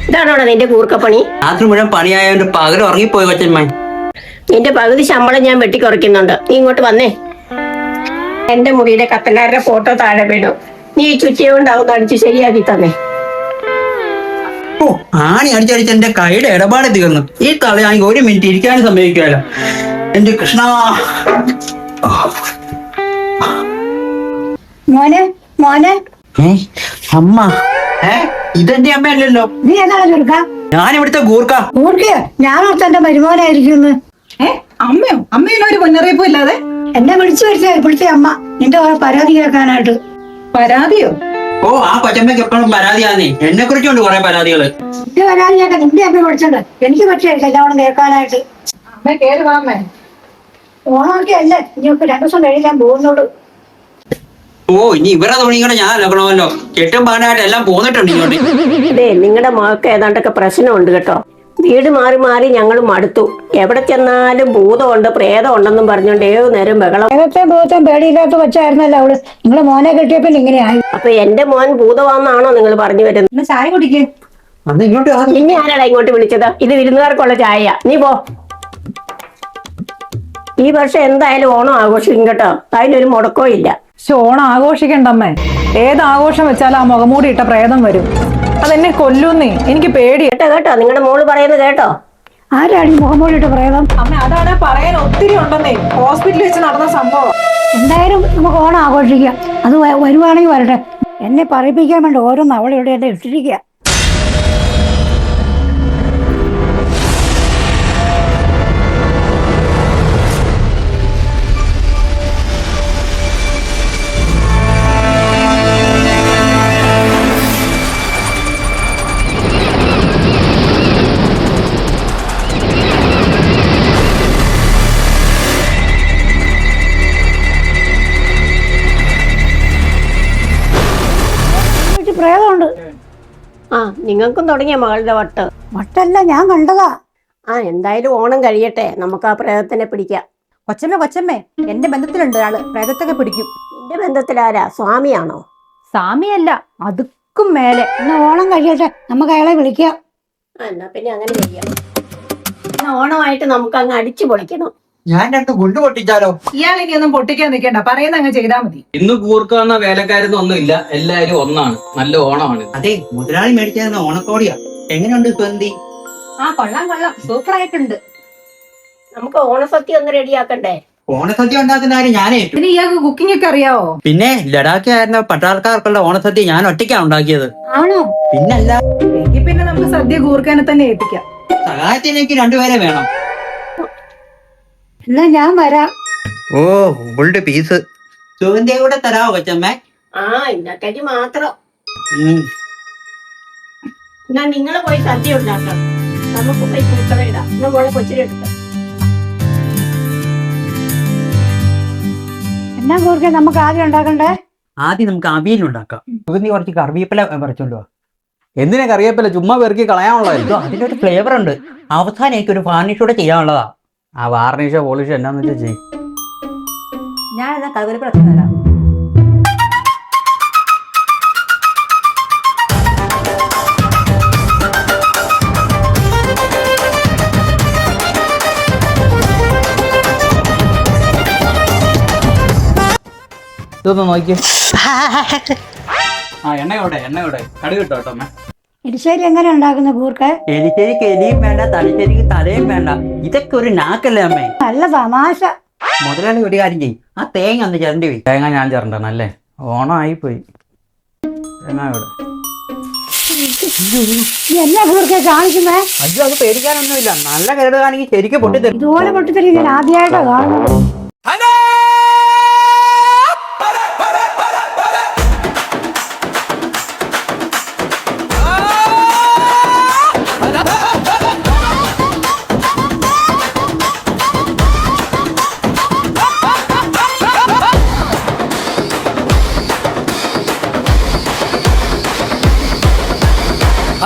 ഇതാണോടാ നിന്റെ കൂർക്കപ്പണി? രാത്രി മുഴുവൻ പണിയായോണ്ട് പകരം ഉറങ്ങിപ്പോയി കൊച്ചമ്മ. നിന്റെ പകുതി ശമ്പളം ഞാൻ വെട്ടിക്കുറയ്ക്കുന്നുണ്ട്. നീ ഇങ്ങോട്ട് വന്നേ. എന്റെ മുറിയിലെ കത്തനാരുടെ ഫോട്ടോ താഴെ വീണു. നീ ഈ ചുറ്റിയ കൊണ്ടാവുന്ന അടിച്ച് ശരിയാക്കി തന്നെ. ഓ, ആണി അടിച്ചടിച്ച് എന്റെ കൈയുടെ ഇടപാട് തീർന്നു. ഈ തലയാണെങ്കിൽ 1 മിനിറ്റ് ഇരിക്കാനും സമ്മതിക്കാലോ. എന്റെ കൃഷ്ണ. മോനെ മോനെ അമ്മ. ഇതെന്റെ അമ്മയല്ലല്ലോ. നീ എന്താണ് ചെറുക്ക? ഞാൻ ഇവിടുത്തെ ഗൂർക്ക. ഊർക്കയോ? ഞാനോർത്ത് എന്റെ മരുമോനായിരിക്കുന്നു. അമ്മയോ? അമ്മയിനൊരു മുന്നറിയിപ്പും ഇല്ലാതെ എന്നെ വിളിച്ചു വരുത്തിയ ഇവിടുത്തെ അമ്മ നിന്റെ പരാതി കേൾക്കാനായിട്ട്. പരാതിയോ? ഓ, ആ കൊച്ചമ്മയ്ക്ക് എപ്പോഴും പരാതിയാന്നേ. എന്നെ കുറിച്ചുണ്ട് കുറെ പരാതികള്. നിന്റെ പരാതി കേൾക്കാൻ നിന്റെ അമ്മ വിളിച്ചോണ്ട് എനിക്ക് പറ്റില്ല എല്ലാവരും കേൾക്കാനായിട്ട്. അമ്മ കേറി വാമ്മേ. ഓണമൊക്കെ അല്ലേ, ഇനിയൊക്കെ 2 ദിവസം കഴിക്കാൻ പോകുന്നുള്ളൂ. ഓ, ഇനി ഇവരുടെ തുണികളെ ഞാൻ നോക്കണമല്ലോ. കെട്ടും പാനായിട്ട് എല്ലാം പോന്നിട്ടുണ്ട് ഇങ്ങോട്ട്. അതെ, നിങ്ങളുടെ മകൾക്ക് ഏതാണ്ടൊക്കെ പ്രശ്നമുണ്ട് കേട്ടോ. വീട് മാറി മാറി ഞങ്ങൾ മടുത്തു. എവിടെ ചെന്നാലും ഭൂതമുണ്ട് പ്രേതമുണ്ടെന്നും പറഞ്ഞോണ്ട് ഏത് നേരം ബഹളം. ഏകത്തെ ഭൂതം പേടിയില്ലാത്ത കൊച്ചായിരുന്നല്ലോ അവള്. നിങ്ങള് മോനെ കെട്ടിയപ്പോ ഇങ്ങനെയായി. അപ്പൊ എന്റെ മോൻ ഭൂതമാണെന്നാണോ നിങ്ങൾ പറഞ്ഞു വരുന്നത്? ചായ കുടിക്കേ. അന്ന് ഇങ്ങോട്ട് നിന്നെ ആരാടാ ഇങ്ങോട്ട് വിളിച്ചത്? ഇത് വിരുന്നുകാർക്കുള്ള ചായ. നീ പോ. ഈ വർഷം എന്തായാലും ഓണം ആഘോഷിക്കും കേട്ടോ. അതിനൊരു മുടക്കോ ഇല്ല. ഓണം ആഘോഷിക്കണ്ടമ്മേ. ഏത് ആഘോഷം വെച്ചാലും ആ മുഖംമൂടി ഇട്ട പ്രേതം വരും. അതെന്നെ കൊല്ലൂന്നേ. എനിക്ക് പേടി. കേട്ടോ നിങ്ങളുടെ മോള് പറയുന്നത് കേട്ടോ. ആരാണ് ഈ മുഖംമൂടിയിട്ട് പ്രേതം? അമ്മ, അതാണ് പറയാൻ ഒത്തിരി ഉണ്ടെന്നേ. ഹോസ്പിറ്റലിൽ വെച്ച് നടന്ന സംഭവം. എന്തായാലും നമുക്ക് ഓണം ആഘോഷിക്കാം. അത് വരുവാണെങ്കിൽ വരട്ടെ. എന്നെ പറയിപ്പിക്കാൻ വേണ്ടി ഓരോന്ന് അവിടെ ഇവിടെ എന്നെ ഇട്ടിരിക്കുക. പ്രേതമുണ്ട്. ആ, നിങ്ങൾക്കും തുടങ്ങിയ മകളുടെ വട്ട്. വട്ടല്ല, ഞാൻ കണ്ടതാ. ആ, എന്തായാലും ഓണം കഴിയട്ടെ, നമുക്ക് ആ പ്രേതത്തിനെ പിടിക്കാം. കൊച്ചമ്മേ, എന്റെ ബന്ധത്തിലുണ്ട് ഒരാള് പ്രേതത്തൊക്കെ പിടിക്കും. നിന്റെ ബന്ധത്തിലാരാ? സ്വാമിയാണോ? സാമിയല്ല, അതുക്കും മേലെ. എന്നാ ഓണം കഴിയട്ടെ, നമുക്ക് അയാളെ വിളിക്കാം. എന്നാ പിന്നെ അങ്ങനെ ചെയ്യാം. എന്നാ ഓണമായിട്ട് നമുക്ക് അങ്ങ് അടിച്ചു പൊളിക്കണം. ഞാൻ 2 ഗുണ്ട് പൊട്ടിച്ചാലോ? ഇയാളെനി ഒന്നും പൊട്ടിക്കാൻ നിൽക്കണ്ട. പറയുന്ന അങ്ങ് ചെയ്താൽ മതി. ഇന്ന് കൂർക്കാവുന്ന വേലക്കാരൊന്നും ഒന്നുമില്ല. എല്ലാരും ഒന്നാണ്. നല്ല ഓണമാണ്. അതെ, മുതലാളി മേടിച്ചായിരുന്ന ഓണക്കോടിയാ. എങ്ങനെയുണ്ട് സ്വന്തി? കൊള്ളാം, സൂപ്പർ ആയിട്ടുണ്ട്. നമുക്ക് ഓണസദ്യ ഒന്ന് റെഡിയാക്കണ്ടേ? ഓണസദ്യ ഉണ്ടാക്കുന്ന കാര്യം ഞാനേ ഏറ്റു. പിന്നെ ഇയാൾക്ക് കുക്കിംഗ് ഒക്കെ അറിയാവോ? പിന്നെ ലഡാക്കിയായിരുന്ന പട്ടാളക്കാർക്കുള്ള ഓണസദ്യ ഞാൻ ഒറ്റയ്ക്കാണ് ഉണ്ടാക്കിയത്. ആണോ? പിന്നല്ല, എങ്കിൽ പിന്നെ നമുക്ക് സദ്യ കൂർക്കാനെ തന്നെ ഏൽപ്പിക്കാം. സഹായത്തിന് എനിക്ക് 2 പേരെ വേണം. എന്നാ ഞാൻ വരാം. ഓ, ഉള്ളുടെ പീസ് സുഗന്ധിയെ കൂടെ തരാവോ കൊച്ചമ്മേ? ആ, ഇന്നത്തേക്ക് മാത്രം. എന്നാ നിങ്ങള് പോയി സദ്യ ഉണ്ടാക്കാം. നമുക്ക് പോയി പൂക്കള ഇടാം. നമ്മളെ കൊച്ചിലെടുക്കാം. എന്നാ കൂർക്കെ നമുക്ക് ആദ്യം ഉണ്ടാക്കണ്ടേ? ആദ്യം നമുക്ക് അവിയലുണ്ടാക്കാം. സുഗന്ധി കുറച്ച് കറിവേപ്പില പറിച്ചോണ്ടോ. എന്തിനാ കറിവേപ്പില? ചുമ്മാ പേർക്ക് കളയാനുള്ളതായിരുന്നു. അതിലൊരു ഫ്ലേവർ ഉണ്ട്. അവസാനം എനിക്കൊരു ഫാർണിഷ് കൂടെ ചെയ്യാനുള്ളതാ. ആ വാർണിഷോ പോളിഷോ എന്നാന്ന് വെച്ചാൽ ചെയ്യും. ഞാൻ എന്നാ കറിവേപ്പില തരാം. ഇതൊന്ന് നോക്കിയേ. ആ എണ്ണയോടെ കടുക് കിട്ടോ കേട്ടോ അമ്മ. എരിശ്ശേരി എങ്ങനെ ഉണ്ടാക്കുന്ന കൂർക്കെ? എലിശ്ശേരിക്ക് എലിയും വേണ്ട, തലശ്ശേരിക്ക് തലയും വേണ്ട. ഇതൊക്കെ ഒരു നാക്കല്ലേ അമ്മേ? നല്ല തമാശ. മുതലാളി ഒരു കാര്യം ചെയ്യും, ആ തേങ്ങ ഒന്ന് ചിരണ്ടി പോയി. തേങ്ങ ഞാൻ ചേർണ്ടണം അല്ലേ? ഓണം ആയിപ്പോയി. തേങ്ങ ഇവിടെ. എന്നാ കൂർക്കെ കാണിക്കുന്നേ? അയ്യോ, അത് പേടിക്കാനൊന്നുമില്ല. നല്ല കരട് കാണെങ്കിൽ ശരിക്കും പൊട്ടിത്തരും. ഇതുപോലെ പൊട്ടിത്തെറി ഞാൻ ആദ്യമായിട്ടാ കാണുന്നത്.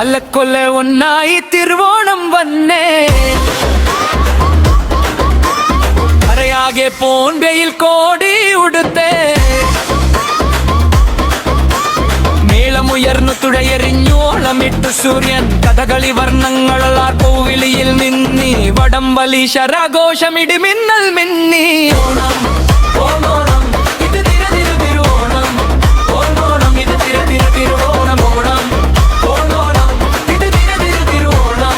അല്ലക്കൊല്ല ഒന്നായി തിരുവോണം വന്നേ, അരയാകെ പോൻപെയിൽ കോടി ഉടുത്തേ, മേളമുയർന്നു തുഴയെറിഞ്ഞോളമിട്ടു സൂര്യൻ കഥകളി വർണ്ണങ്ങളാ കോവിളിയിൽ മിന്നി വടംവലി ശരാഘോഷമിടിമിന്നൽ മിന്നി ഓണം ഓണോണം ഇത് തിര തിരു തിരുവോണം ഓണോണം ഇത് തിര തിര തിരുവോണം ഓണം ഓണോണം ഇത് തിര തിരു തിരുവോണം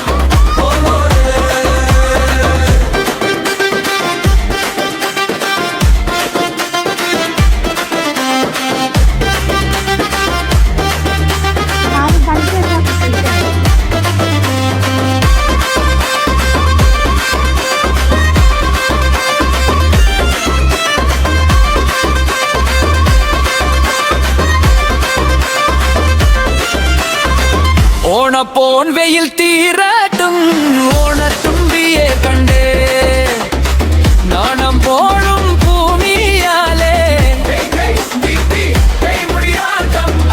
ഓണപ്പോൻ വെയിൽ തീരാട്ടും ഓണത്തുമ്പിയെ കണ്ടേ നാണം പോഴും ഭൂമിയാലേ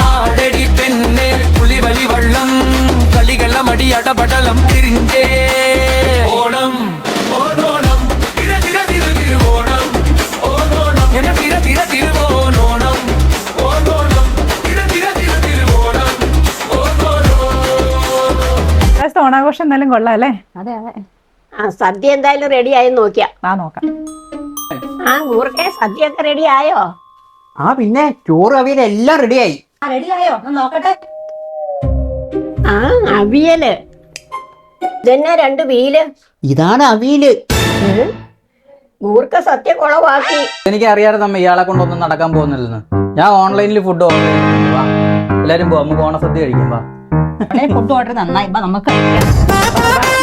ആടടി പെണ്ണെ പുലിവലി വള്ളം കളികളം അടിയടപടലം തിരിഞ്ഞേ ഓണം ഓണോണം തിര തിര തിരു തിരുവോണം ഓണോണം എന്ന തിര തിര തിരുവോണോണം ഓണോണം തിര തിര തിരു തിരുവോണം ഇപ്രാവശ്യത്തെ ഓണാഘോഷം എന്തായാലും കൊള്ളാം അല്ലേ? അതെ അതെ. ആ സദ്യ എന്തായാലും റെഡി ആയി നോക്കിയാ. ആ നോക്കാം. ആ ഗൂർക്കെ സദ്യ ഒക്കെ റെഡി ആയോ? ആ പിന്നെ ചോറ് അവിയൽ എല്ലാം റെഡിയായി. റെഡിയായോ? നോക്കട്ടെ. ആ അവിയല് ഇതന്നെ 2 വീല്. ഇതാണ് അവിയല്. ഗൂർക്ക സദ്യ കുളവാക്കി. എനിക്ക് അറിയാതെ നമ്മ ഇയാളെ കൊണ്ടൊന്നും നടക്കാൻ പോകുന്നില്ലെന്ന്. ഞാൻ ഓൺലൈനിൽ ഫുഡ് ഓർഡർ ചെയ്യുന്നുണ്ട്. വാ എല്ലാരും പോ, നമുക്ക് ഓണസദ്യ കഴിക്കാം. വാ. ഫുഡ് ഓർഡർ നന്നായി നമുക്ക് കഴിക്കാം.